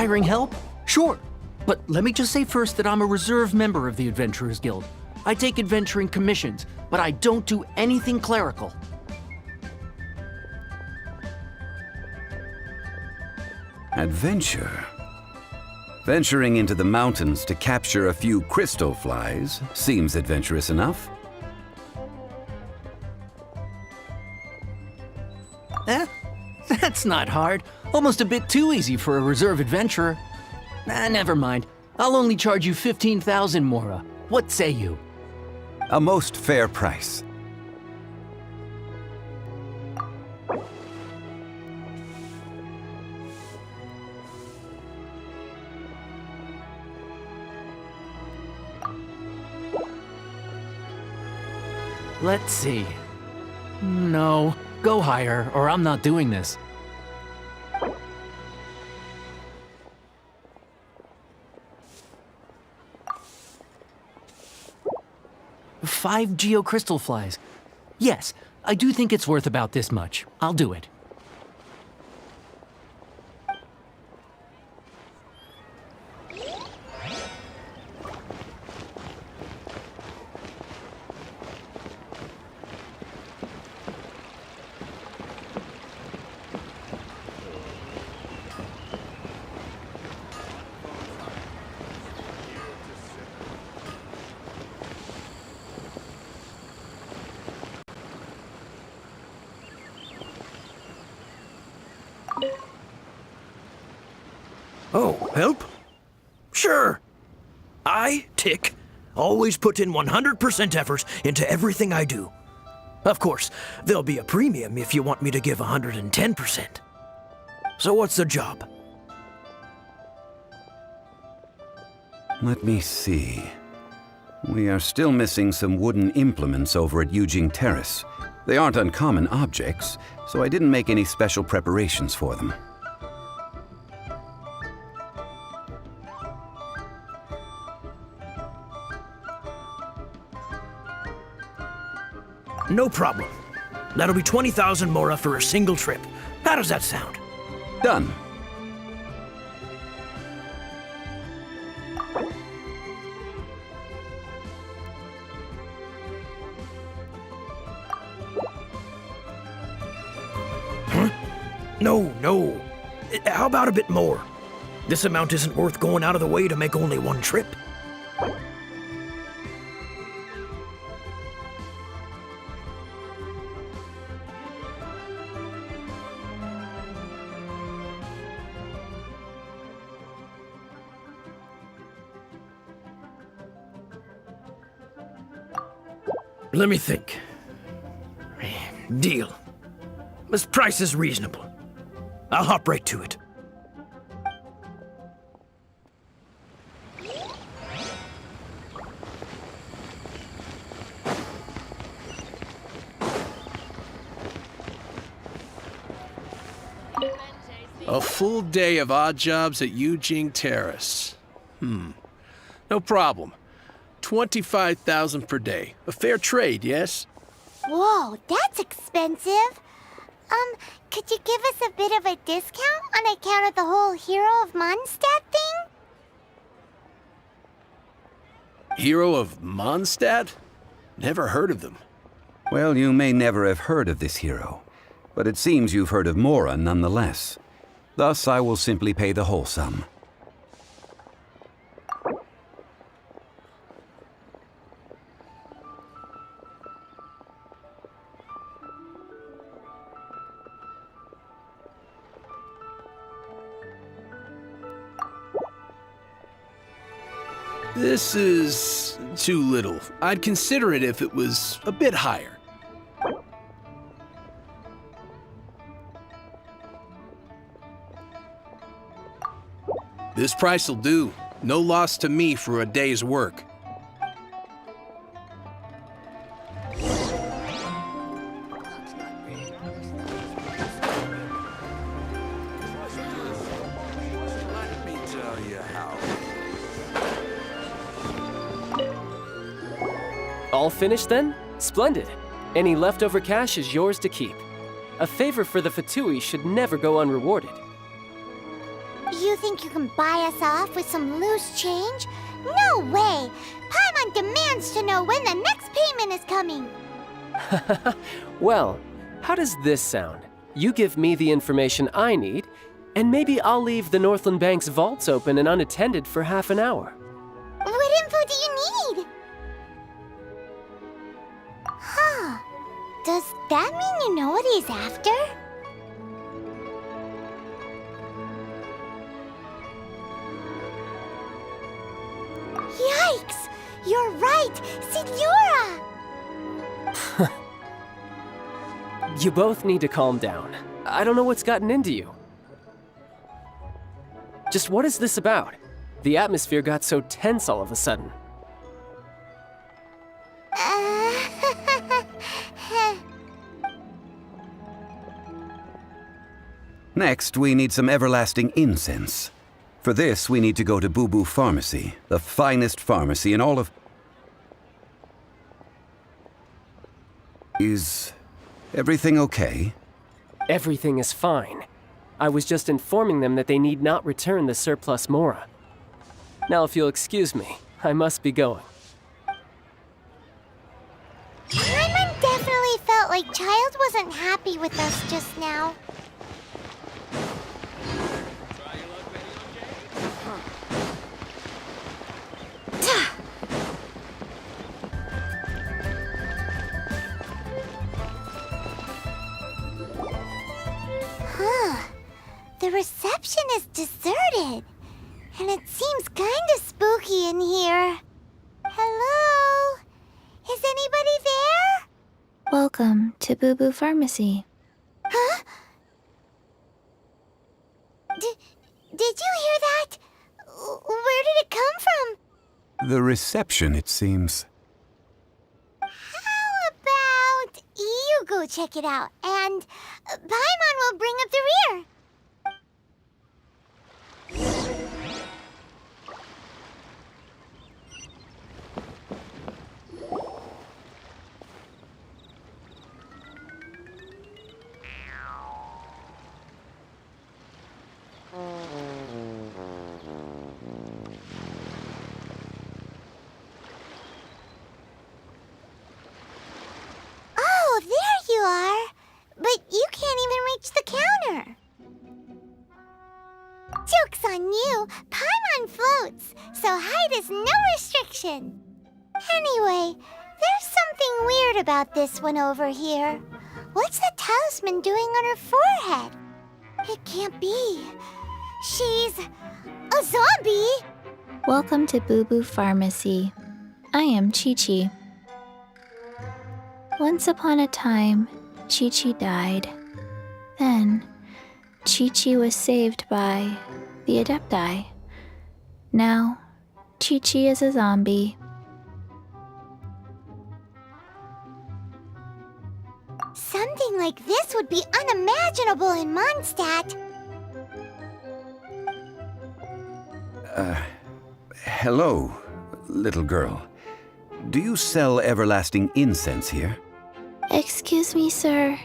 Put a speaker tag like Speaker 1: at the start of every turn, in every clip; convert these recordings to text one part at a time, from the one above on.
Speaker 1: hiring help? Sure. But let me just say first that I'm a reserve member of the Adventurers Guild. I take adventuring commissions, but I don't do anything clerical.
Speaker 2: Adventure? Venturing into the mountains to capture a few crystal flies seems adventurous enough.
Speaker 1: That's not hard. Almost a bit too easy for a reserve adventurer. Never mind. I'll only charge you 15,000 Mora. What say you?
Speaker 2: A most fair price.
Speaker 1: Let's see. No, go higher, or I'm not doing this. 5 geocrystal flies. Yes, I do think it's worth about this much. I'll do it.
Speaker 3: Oh, help? Sure. I, Tick, always put in 100% effort into everything I do. Of course, there'll be a premium if you want me to give 110%. So what's the job?
Speaker 2: Let me see. We are still missing some wooden implements over at Yujing Terrace. They aren't uncommon objects, so I didn't make any special preparations for them.
Speaker 3: No problem. That'll be 20,000 Mora for a single trip. How does that sound?
Speaker 2: Done.
Speaker 3: Huh? No. How about a bit more? This amount isn't worth going out of the way to make only one trip. Let me think. Deal. This price is reasonable. I'll hop right to it.
Speaker 4: A full day of odd jobs at Yujing Terrace. No problem. 25,000 per day. A fair trade, yes?
Speaker 5: Whoa, that's expensive. Could you give us a bit of a discount on account of the whole Hero of Mondstadt thing?
Speaker 4: Hero of Mondstadt? Never heard of them.
Speaker 2: Well, you may never have heard of this hero, but it seems you've heard of Mora nonetheless. Thus, I will simply pay the whole sum.
Speaker 4: This is too little. I'd consider it if it was a bit higher. This price will do. No loss to me for a day's work.
Speaker 6: All finished then? Splendid. Any leftover cash is yours to keep. A favor for the Fatui should never go unrewarded.
Speaker 5: You think you can buy us off with some loose change? No way! Paimon demands to know when the next payment is coming.
Speaker 6: Well, how does this sound? You give me the information I need, and maybe I'll leave the Northland Bank's vaults open and unattended for half an hour.
Speaker 5: What info do you need? Huh. Does that mean you know what he's after? Yikes! You're right! Signora!
Speaker 6: You both need to calm down. I don't know what's gotten into you. Just what is this about? The atmosphere got so tense all of a sudden.
Speaker 2: Next, we need some everlasting incense. For this, we need to go to Boo Boo Pharmacy, the finest pharmacy in all of... Is everything okay?
Speaker 6: Everything is fine. I was just informing them that they need not return the surplus Mora. Now, if you'll excuse me, I must be going.
Speaker 5: Paimon definitely felt like Child wasn't happy with us just now. The reception is deserted, and it seems kinda spooky in here. Hello? Is anybody there?
Speaker 7: Welcome to Boo Boo Pharmacy.
Speaker 5: Huh? Did you hear that? Where did it come from?
Speaker 2: The reception, it seems.
Speaker 5: How about you go check it out, and Paimon will bring up the rear. Oh, there you are. But you can't even reach the counter. Joke's on you. Paimon floats, so height is no restriction. Anyway, there's something weird about this one over here. What's the talisman doing on her forehead? It can't be. She's a zombie.
Speaker 7: Welcome to Boo Boo Pharmacy. I am Chi-Chi. Once upon a time, Chi-Chi died. Then, Chi-Chi was saved by the Adepti. Now, Chi-Chi is a zombie.
Speaker 5: Something like this would be unimaginable in Mondstadt.
Speaker 2: Hello, little girl. Do you sell everlasting incense here?
Speaker 7: Excuse me, sir.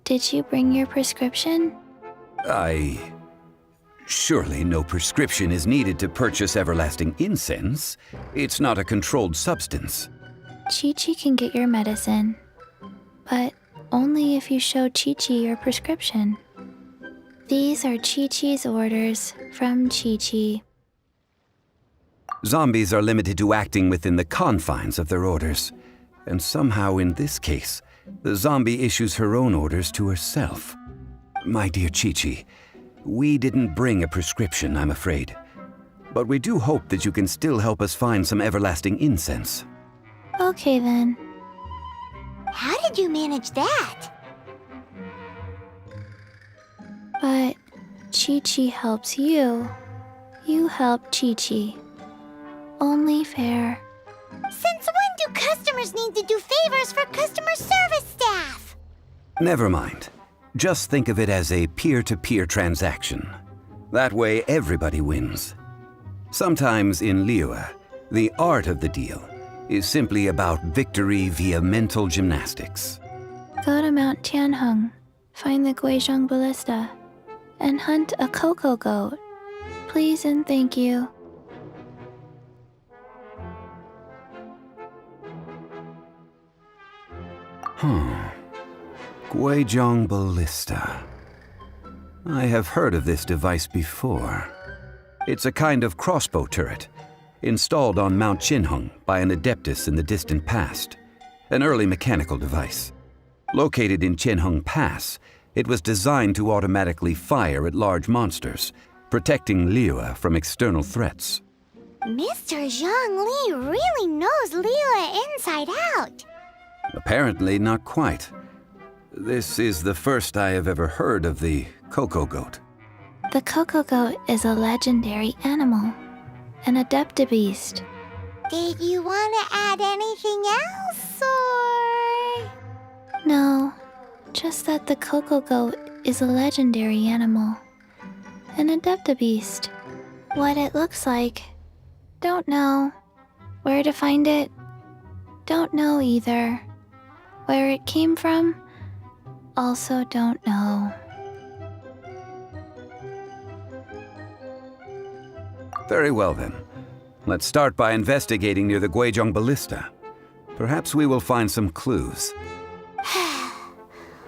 Speaker 7: Did you bring your prescription?
Speaker 2: Surely no prescription is needed to purchase everlasting incense. It's not a controlled substance.
Speaker 7: Chi-Chi can get your medicine, but only if you show Chi-Chi your prescription. These are Chi-Chi's orders from Chi-Chi.
Speaker 2: Zombies are limited to acting within the confines of their orders. And somehow in this case, the zombie issues her own orders to herself. My dear Chi-Chi, we didn't bring a prescription, I'm afraid. But we do hope that you can still help us find some everlasting incense.
Speaker 7: Okay then.
Speaker 5: How did you manage that?
Speaker 7: But Chi-Chi helps you. You help Chi-Chi. Only fair.
Speaker 5: Since when do customers need to do favors for customer service staff?
Speaker 2: Never mind. Just think of it as a peer-to-peer transaction. That way everybody wins. Sometimes in Liyue, the art of the deal is simply about victory via mental gymnastics.
Speaker 7: Go to Mount Tianheng, find the Guizhong Ballista, and hunt a cocoa goat. Please and thank you.
Speaker 2: Guizhong Ballista. I have heard of this device before. It's a kind of crossbow turret, installed on Mount Qinheng by an adeptus in the distant past. An early mechanical device. Located in Qinheng Pass, it was designed to automatically fire at large monsters, protecting Liyue from external threats.
Speaker 5: Mr. Zhang Li really knows Liyue inside out.
Speaker 2: Apparently not quite. This is the first I have ever heard of the Coco Goat.
Speaker 7: The Coco Goat is a legendary animal, an adeptabeast.
Speaker 5: Did you want to add anything else, or...?
Speaker 7: No, just that the Coco Goat is a legendary animal, an adeptabeast. What it looks like, don't know. Where to find it, don't know either. Where it came from, also don't know.
Speaker 2: Very well then. Let's start by investigating near the Guizhong Ballista. Perhaps we will find some clues.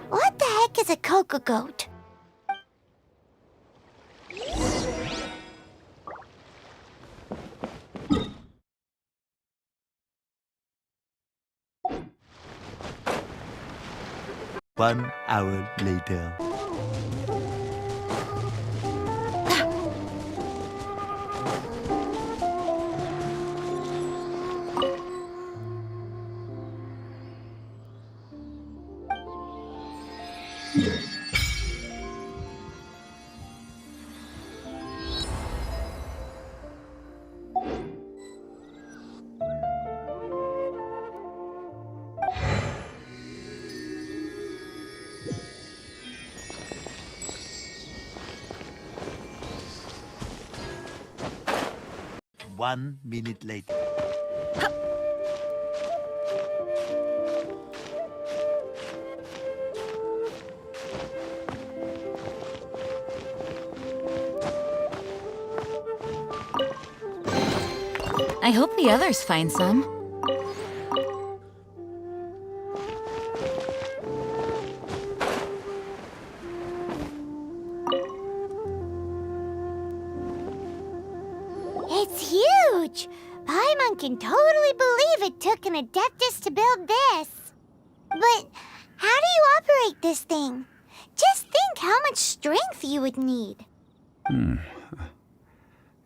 Speaker 5: What the heck is a Coco Goat?
Speaker 8: One hour later. One minute later.
Speaker 9: I hope the others find some.
Speaker 5: It's huge! Paimon can totally believe it took an Adeptus to build this. But how do you operate this thing? Just think how much strength you would need.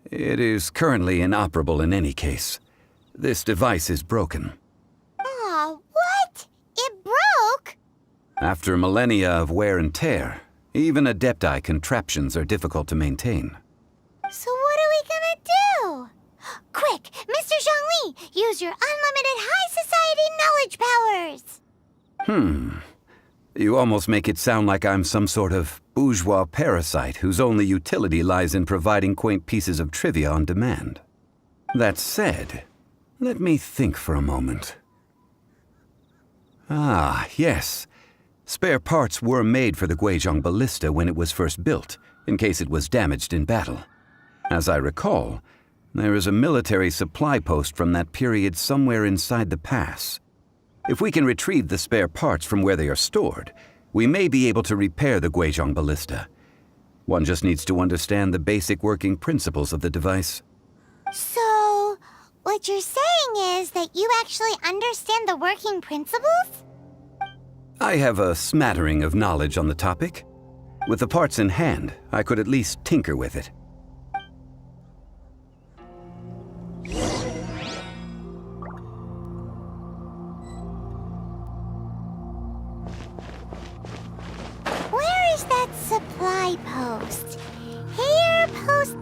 Speaker 2: It is currently inoperable in any case. This device is broken.
Speaker 5: Aw, what? It broke?
Speaker 2: After millennia of wear and tear, even Adepti contraptions are difficult to maintain.
Speaker 5: So what are we gonna do? Quick, Mr. Zhongli, use your unlimited high society knowledge powers!
Speaker 2: You almost make it sound like I'm some sort of bourgeois parasite whose only utility lies in providing quaint pieces of trivia on demand. That said, let me think for a moment. Ah, yes. Spare parts were made for the Guizhong Ballista when it was first built, in case it was damaged in battle. As I recall, there is a military supply post from that period somewhere inside the pass. If we can retrieve the spare parts from where they are stored, we may be able to repair the Guizhong Ballista. One just needs to understand the basic working principles of the device.
Speaker 5: So, what you're saying is that you actually understand the working principles?
Speaker 2: I have a smattering of knowledge on the topic. With the parts in hand, I could at least tinker with it.
Speaker 5: Where is that supply post? Here, post...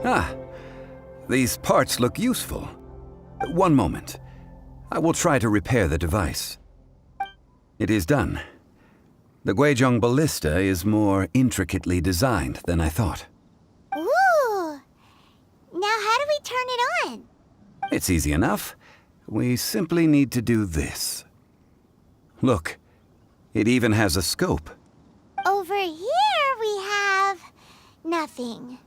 Speaker 2: Ah, these parts look useful. One moment. I will try to repair the device. It is done. The Guizhong ballista is more intricately designed than I thought.
Speaker 5: Ooh! Now how do we turn it on?
Speaker 2: It's easy enough. We simply need to do this. Look, it even has a scope.
Speaker 5: Over here we have nothing.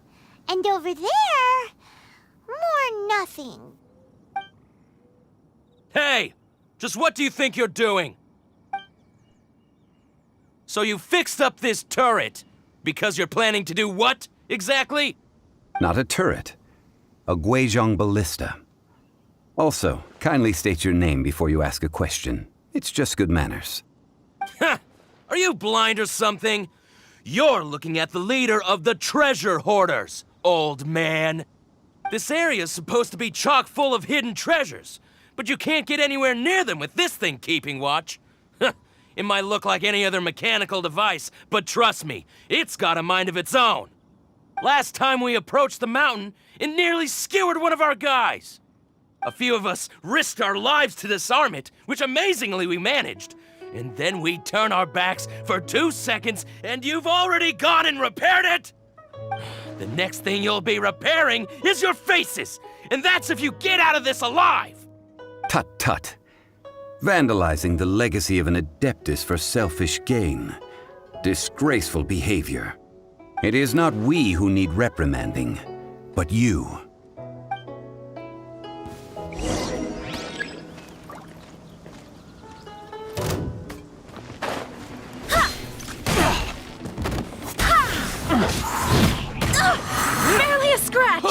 Speaker 5: And over there, more nothing.
Speaker 10: Hey! Just what do you think you're doing? So you fixed up this turret because you're planning to do what, exactly?
Speaker 2: Not a turret. A Guizhong ballista. Also, kindly state your name before you ask a question. It's just good manners.
Speaker 10: Ha! Are you blind or something? You're looking at the leader of the treasure hoarders, old man. This area's supposed to be chock full of hidden treasures, but you can't get anywhere near them with this thing keeping watch. It might look like any other mechanical device, but trust me, it's got a mind of its own. Last time we approached the mountain, it nearly skewered one of our guys. A few of us risked our lives to disarm it, which amazingly we managed. And then we turn our backs for 2 seconds, and you've already gone and repaired it? The next thing you'll be repairing is your faces, and that's if you get out of this alive!
Speaker 2: Tut tut. Vandalizing the legacy of an Adeptus for selfish gain. Disgraceful behavior. It is not we who need reprimanding, but you.
Speaker 9: Barely a scratch!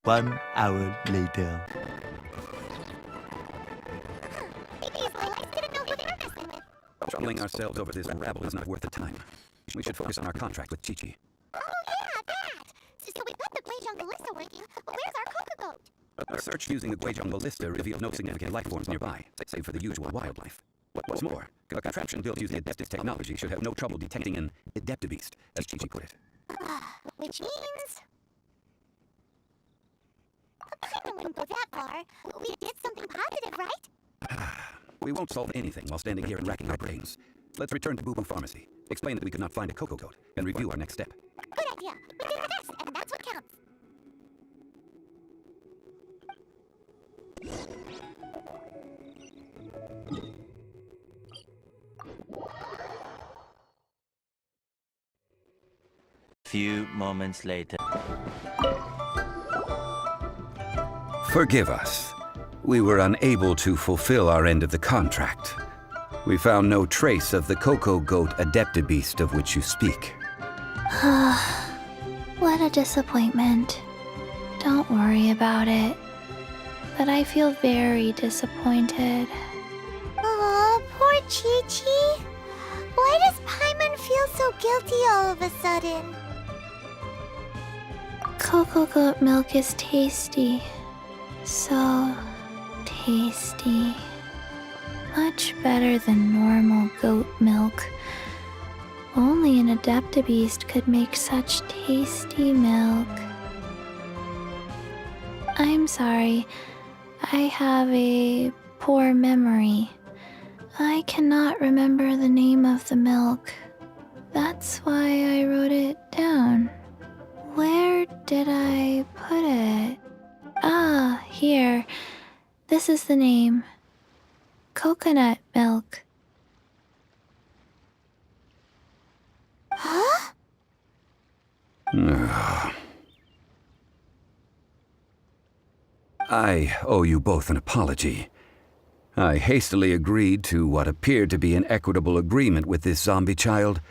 Speaker 8: One hour later.
Speaker 2: Troubling ourselves over this rabble is not worth the time. We should focus on our contract with Chi-Chi.
Speaker 5: Oh yeah, that! So we've got the Guizhong ballista working, but where's our cocoa goat?
Speaker 2: A search using the Guizhong ballista revealed no significant life forms nearby, save for the usual wildlife. What's more, a contraption built using Adeptus technology should have no trouble detecting an Adeptabeast, as Chi-Chi put it.
Speaker 5: Which means... I wouldn't go that far. We did something positive, right?
Speaker 2: We won't solve anything while standing here and racking our brains. Let's return to Boo Boo Pharmacy, explain that we could not find a cocoa goat, and review our next step.
Speaker 5: Good idea. We did our best, and that's what counts.
Speaker 8: Few moments later.
Speaker 2: Forgive us. We were unable to fulfill our end of the contract. We found no trace of the cocoa goat Adeptabeast of which you speak.
Speaker 7: What a disappointment. Don't worry about it. But I feel very disappointed.
Speaker 5: Aw, poor Chi-Chi. Why does Paimon feel so guilty all of a sudden?
Speaker 7: Cocoa goat milk is tasty. So tasty. Much better than normal goat milk. Only an Adeptabeast could make such tasty milk. I'm sorry. I have a poor memory. I cannot remember the name of the milk. That's why I wrote it down. Where did I put it? Ah, here. This is the name. Coconut milk.
Speaker 5: Huh?
Speaker 2: I owe you both an apology. I hastily agreed to what appeared to be an equitable agreement with this zombie child,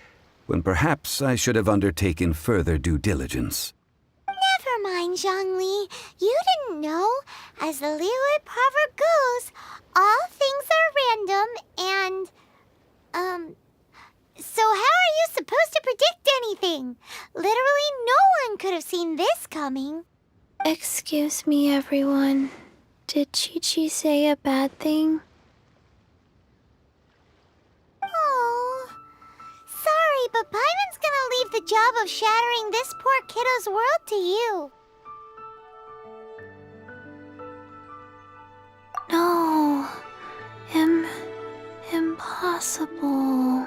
Speaker 2: when perhaps I should have undertaken further due diligence.
Speaker 5: Never mind, Zhongli. You didn't know. As the Liyue proverb goes, all things are random and... So how seen this coming.
Speaker 7: Excuse me, everyone. Did Chi-Chi say a bad thing?
Speaker 5: Oh, sorry, but Paimon's gonna leave the job of shattering this poor kiddo's world to you.
Speaker 7: No. Impossible.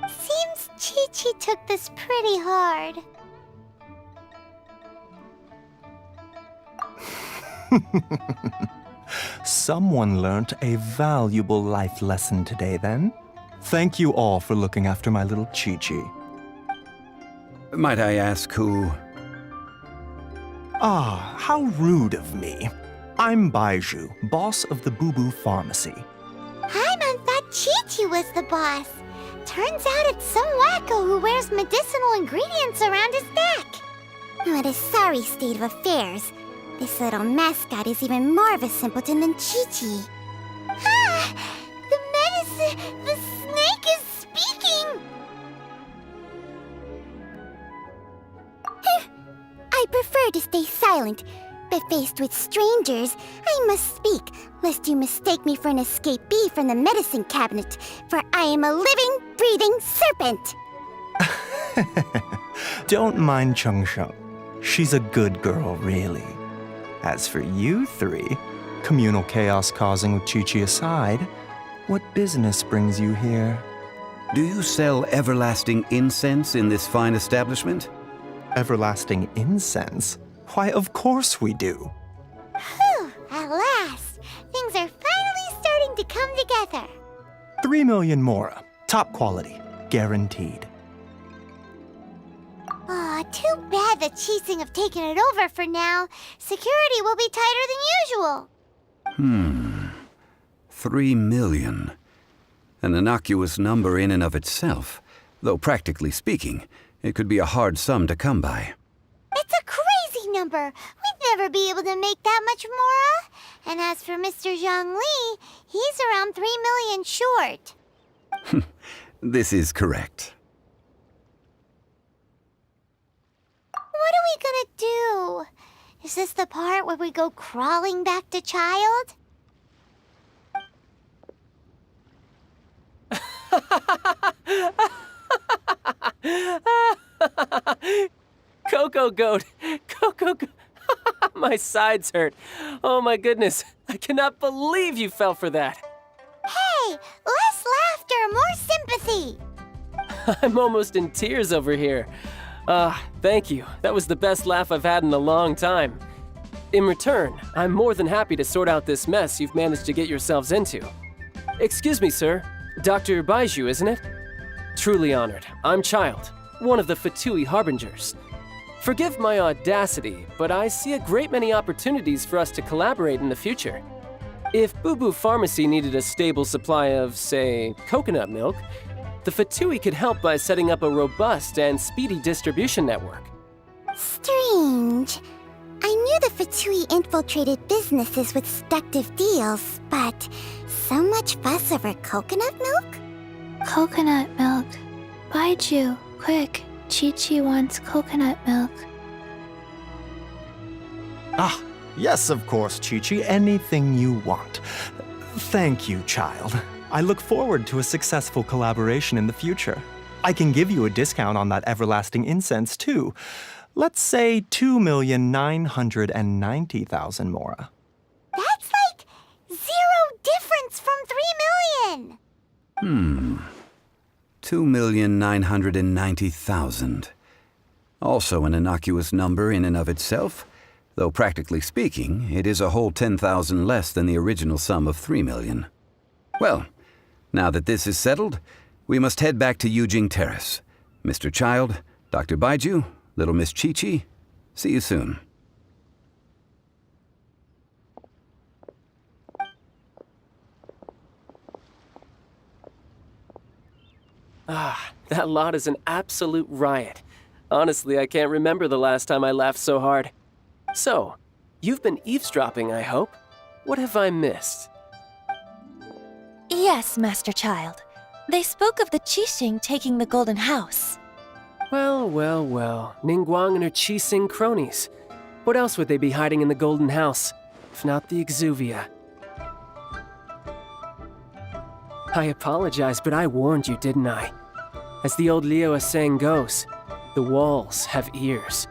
Speaker 5: Seems Chi-Chi took this pretty hard.
Speaker 11: Someone learnt a valuable life lesson today, then. Thank you all for looking after my little Chi-Chi.
Speaker 2: Might I ask who?
Speaker 11: Ah, how rude of me. I'm Baiju, boss of the Boo Boo Pharmacy.
Speaker 5: Paimon thought Chi-Chi was the boss. Turns out it's some wacko who wears medicinal ingredients around his neck. What a sorry state of affairs. This little mascot is even more of a simpleton than Chi-Chi. Ah! The medicine... The snake is speaking! I prefer to stay silent, but faced with strangers, I must speak, lest you mistake me for an escapee from the medicine cabinet, for I am a living, breathing serpent!
Speaker 11: Don't mind Chung Sheng. She's a good girl, really. As for you three, communal chaos causing with Chi-Chi aside, what business brings you here?
Speaker 2: Do you sell everlasting incense in this fine establishment?
Speaker 11: Everlasting incense? Why, of course we do.
Speaker 5: Whew, at last! Things are finally starting to come together.
Speaker 11: 3 million mora. Top quality. Guaranteed.
Speaker 5: Aw, too bad the Chising have taken it over for now. Security will be tighter than usual.
Speaker 2: 3 million. An innocuous number in and of itself, though practically speaking, it could be a hard sum to come by.
Speaker 5: It's a crazy number. We'd never be able to make that much mora. And as for Mr. Zhang Li, he's around 3 million short.
Speaker 2: This is correct.
Speaker 5: What are we gonna do? Is this the part where we go crawling back to child?
Speaker 6: Coco Goat! Coco Goat! My sides hurt. Oh my goodness. I cannot believe you fell for that.
Speaker 5: Hey, less laughter, more sympathy.
Speaker 6: I'm almost in tears over here. Thank you. That was the best laugh I've had in a long time. In return, I'm more than happy to sort out this mess you've managed to get yourselves into. Excuse me, sir. Dr. Baiju, isn't it? Truly honored. I'm Child, one of the Fatui Harbingers. Forgive my audacity, but I see a great many opportunities for us to collaborate in the future. If Boo Boo Pharmacy needed a stable supply of, say, coconut milk, the Fatui could help by setting up a robust and speedy distribution network.
Speaker 5: Strange. I knew the Fatui infiltrated businesses with seductive deals, but so much fuss over coconut milk?
Speaker 7: Coconut milk. Baiju, quick. Chi-Chi wants coconut milk.
Speaker 11: Ah, yes, of course, Chi-Chi. Anything you want. Thank you, Child. I look forward to a successful collaboration in the future. I can give you a discount on that everlasting incense, too. Let's say 2,990,000 mora.
Speaker 5: That's like 0 difference from 3 million.
Speaker 2: 2,990,000. Also an innocuous number in and of itself, though practically speaking, it is a whole 10,000 less than the original sum of 3 million. Well, now that this is settled, we must head back to Yujing Terrace. Mr. Child, Dr. Baiju, little Miss Chi-Chi, see you soon.
Speaker 6: That lot is an absolute riot. Honestly, I can't remember the last time I laughed so hard. So, you've been eavesdropping, I hope? What have I missed?
Speaker 9: Yes, Master Child. They spoke of the Qixing taking the Golden House.
Speaker 6: Well, well, well. Ningguang and her Qi-Sing cronies. What else would they be hiding in the Golden House, if not the Exuvia? I apologize, but I warned you, didn't I? As the old Liu saying goes, the walls have ears.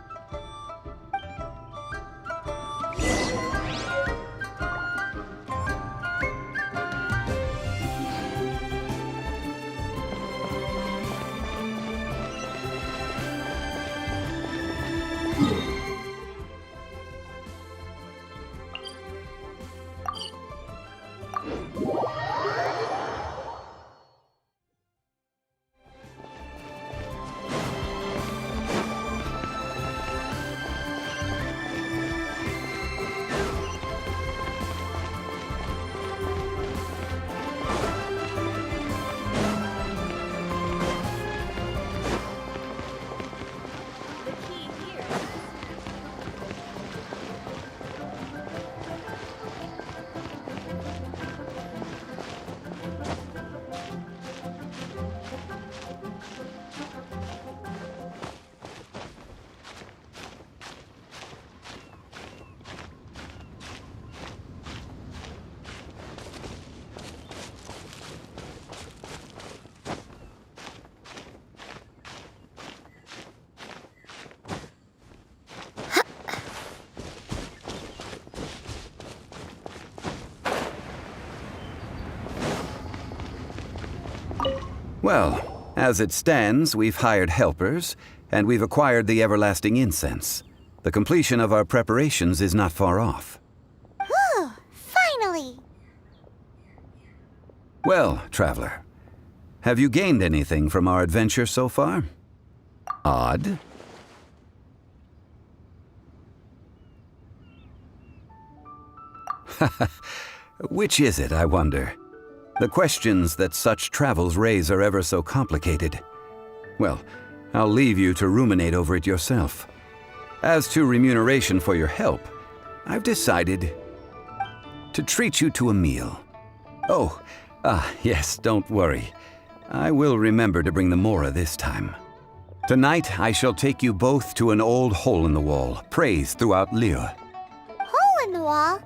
Speaker 2: Well, as it stands, we've hired helpers, and we've acquired the everlasting incense. The completion of our preparations is not far off.
Speaker 5: Whew, finally!
Speaker 2: Well, traveler, have you gained anything from our adventure so far? Odd. Which is it, I wonder? The questions that such travels raise are ever so complicated. Well, I'll leave you to ruminate over it yourself. As to remuneration for your help, I've decided to treat you to a meal. Oh, yes, don't worry. I will remember to bring the Mora this time. Tonight, I shall take you both to an old hole-in-the-wall, praised throughout Liu.
Speaker 5: Hole in the wall?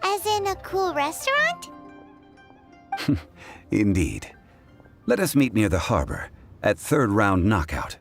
Speaker 5: As in a cool restaurant?
Speaker 2: Indeed. Let us meet near the harbor, at third round knockout.